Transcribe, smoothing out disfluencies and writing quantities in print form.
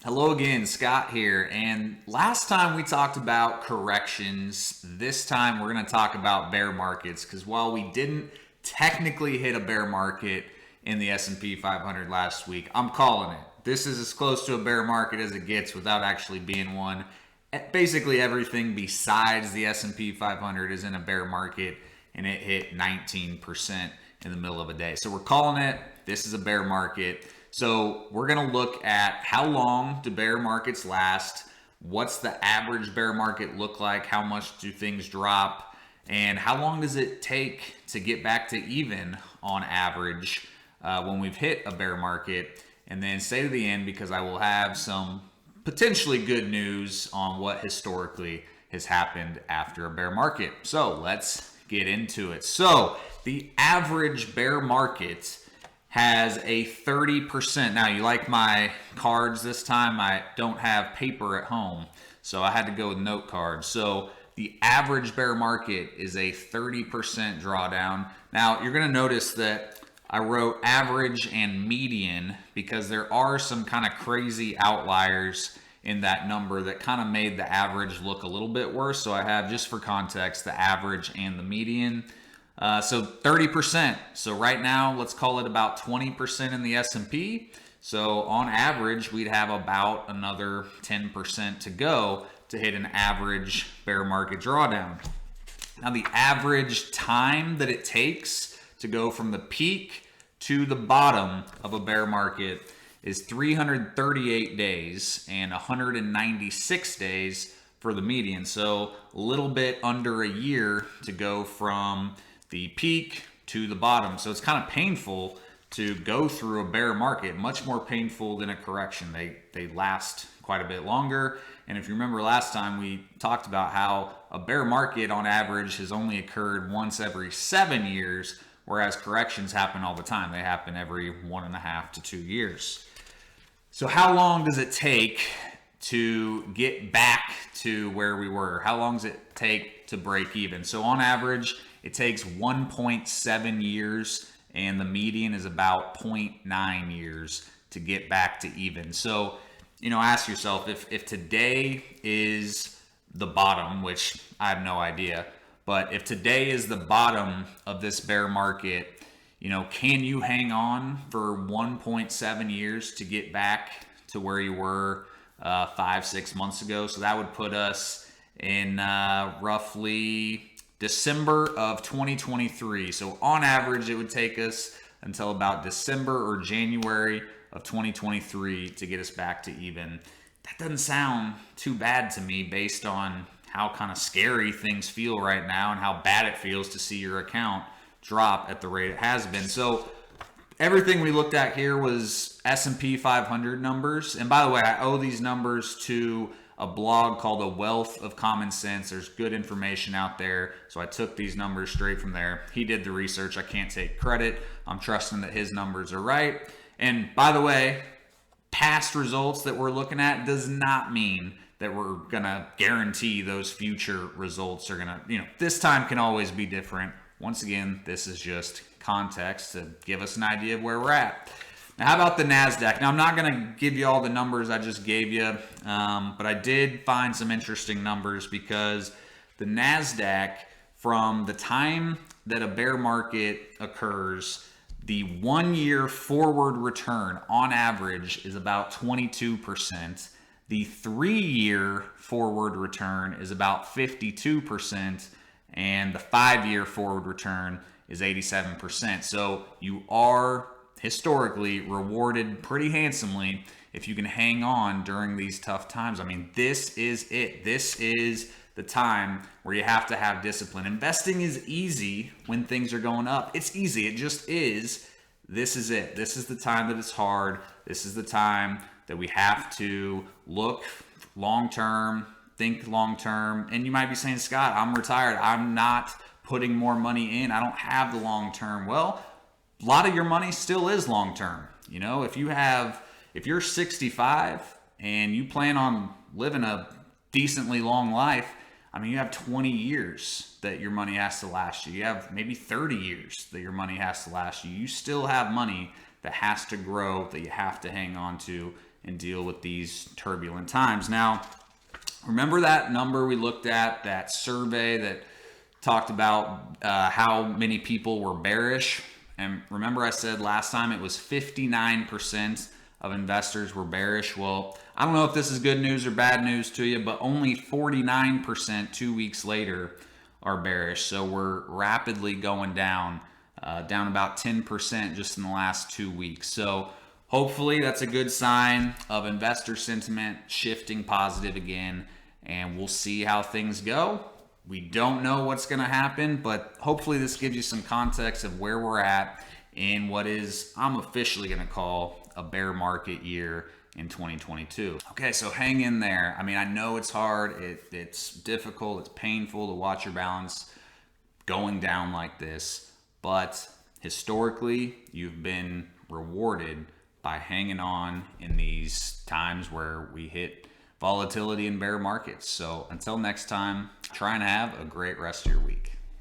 Hello again, Scott here. And last time we talked about corrections. This time we're going to talk about bear markets because while we didn't technically hit a bear market in the S&P 500 last week, I'm calling it. This is as close to a bear market as it gets without actually being one. Basically everything besides the S&P 500 is in a bear market, and it hit 19% in the middle of a day. So we're calling it. This is a bear market. So we're going to look at how long do bear markets last, what's the average bear market look like, how much do things drop, and how long does it take to get back to even on average when we've hit a bear market. And then stay to the end because I will have some potentially good news on what historically has happened after a bear market. So let's get into it. So the average bear market has a 30%. Now, you like my cards this time? I don't have paper at home, so I had to go with note cards. So the average bear market is a 30% drawdown. Now, you're going to notice that I wrote average and median because there are some kind of crazy outliers in that number that kind of made the average look a little bit worse. So I have, just for context, the average and the median. So 30%. So right now, let's call it about 20% in the S&P. So on average, we'd have about another 10% to go to hit an average bear market drawdown. Now, the average time that it takes to go from the peak to the bottom of a bear market is 338 days and 196 days for the median. So a little bit under a year to go from the peak to the bottom. So it's kind of painful to go through a bear market, much more painful than a correction. They last quite a bit longer. And if you remember last time, we talked about how a bear market on average has only occurred once every 7 years, whereas corrections happen all the time. They happen every 1.5 to 2 years. So how long does it take to get back to where we were? How long does it take to break even? So on average, it takes 1.7 years, and the median is about 0.9 years to get back to even. So, ask yourself, if today is the bottom, which I have no idea, but if today is the bottom of this bear market, can you hang on for 1.7 years to get back to where you were 5-6 months ago? So that would put us in roughly December of 2023. So on average, it would take us until about December or January of 2023 to get us back to even. That doesn't sound too bad to me based on how kind of scary things feel right now and how bad it feels to see your account drop at the rate it has been. So everything we looked at here was S&P 500 numbers. And by the way, I owe these numbers to a blog called A Wealth of Common Sense. There's good information out there. So I took these numbers straight from there. He did the research. I can't take credit. I'm trusting that his numbers are right. And by the way, past results that we're looking at does not mean that we're going to guarantee those future results are going to, this time can always be different. Once again, this is just context to give us an idea of where we're at. Now, how about the NASDAQ? Now, I'm not going to give you all the numbers I just gave you, but I did find some interesting numbers because the NASDAQ, from the time that a bear market occurs, the 1 year forward return on average is about 22%. The 3 year forward return is about 52%, and the 5 year forward return is 87%. So you are historically rewarded pretty handsomely if you can hang on during these tough times. I mean, this is it. This is the time where you have to have discipline. Investing is easy when things are going up. It's easy. It just is. This is it. This is the time that it's hard. This is the time that we have to look long-term, think long-term. And you might be saying, Scott, I'm retired. I'm not putting more money in. I don't have the long-term. Well, a lot of your money still is long-term. If you're 65 and you plan on living a decently long life, I mean, you have 20 years that your money has to last you. You have maybe 30 years that your money has to last you. You still have money that has to grow, that you have to hang on to and deal with these turbulent times. Now, remember that number we looked at, that survey that talked about how many people were bearish? And remember I said last time it was 59% of investors were bearish. Well, I don't know if this is good news or bad news to you, but only 49% 2 weeks later are bearish. So we're rapidly going down, down about 10% just in the last 2 weeks. So hopefully that's a good sign of investor sentiment shifting positive again, and we'll see how things go. We don't know what's going to happen, but hopefully this gives you some context of where we're at in what is, I'm officially going to call, a bear market year in 2022. Okay, so hang in there. I mean, I know it's hard. It's difficult. It's painful to watch your balance going down like this, but historically, you've been rewarded by hanging on in these times where we hit volatility in bear markets. So until next time, try and have a great rest of your week.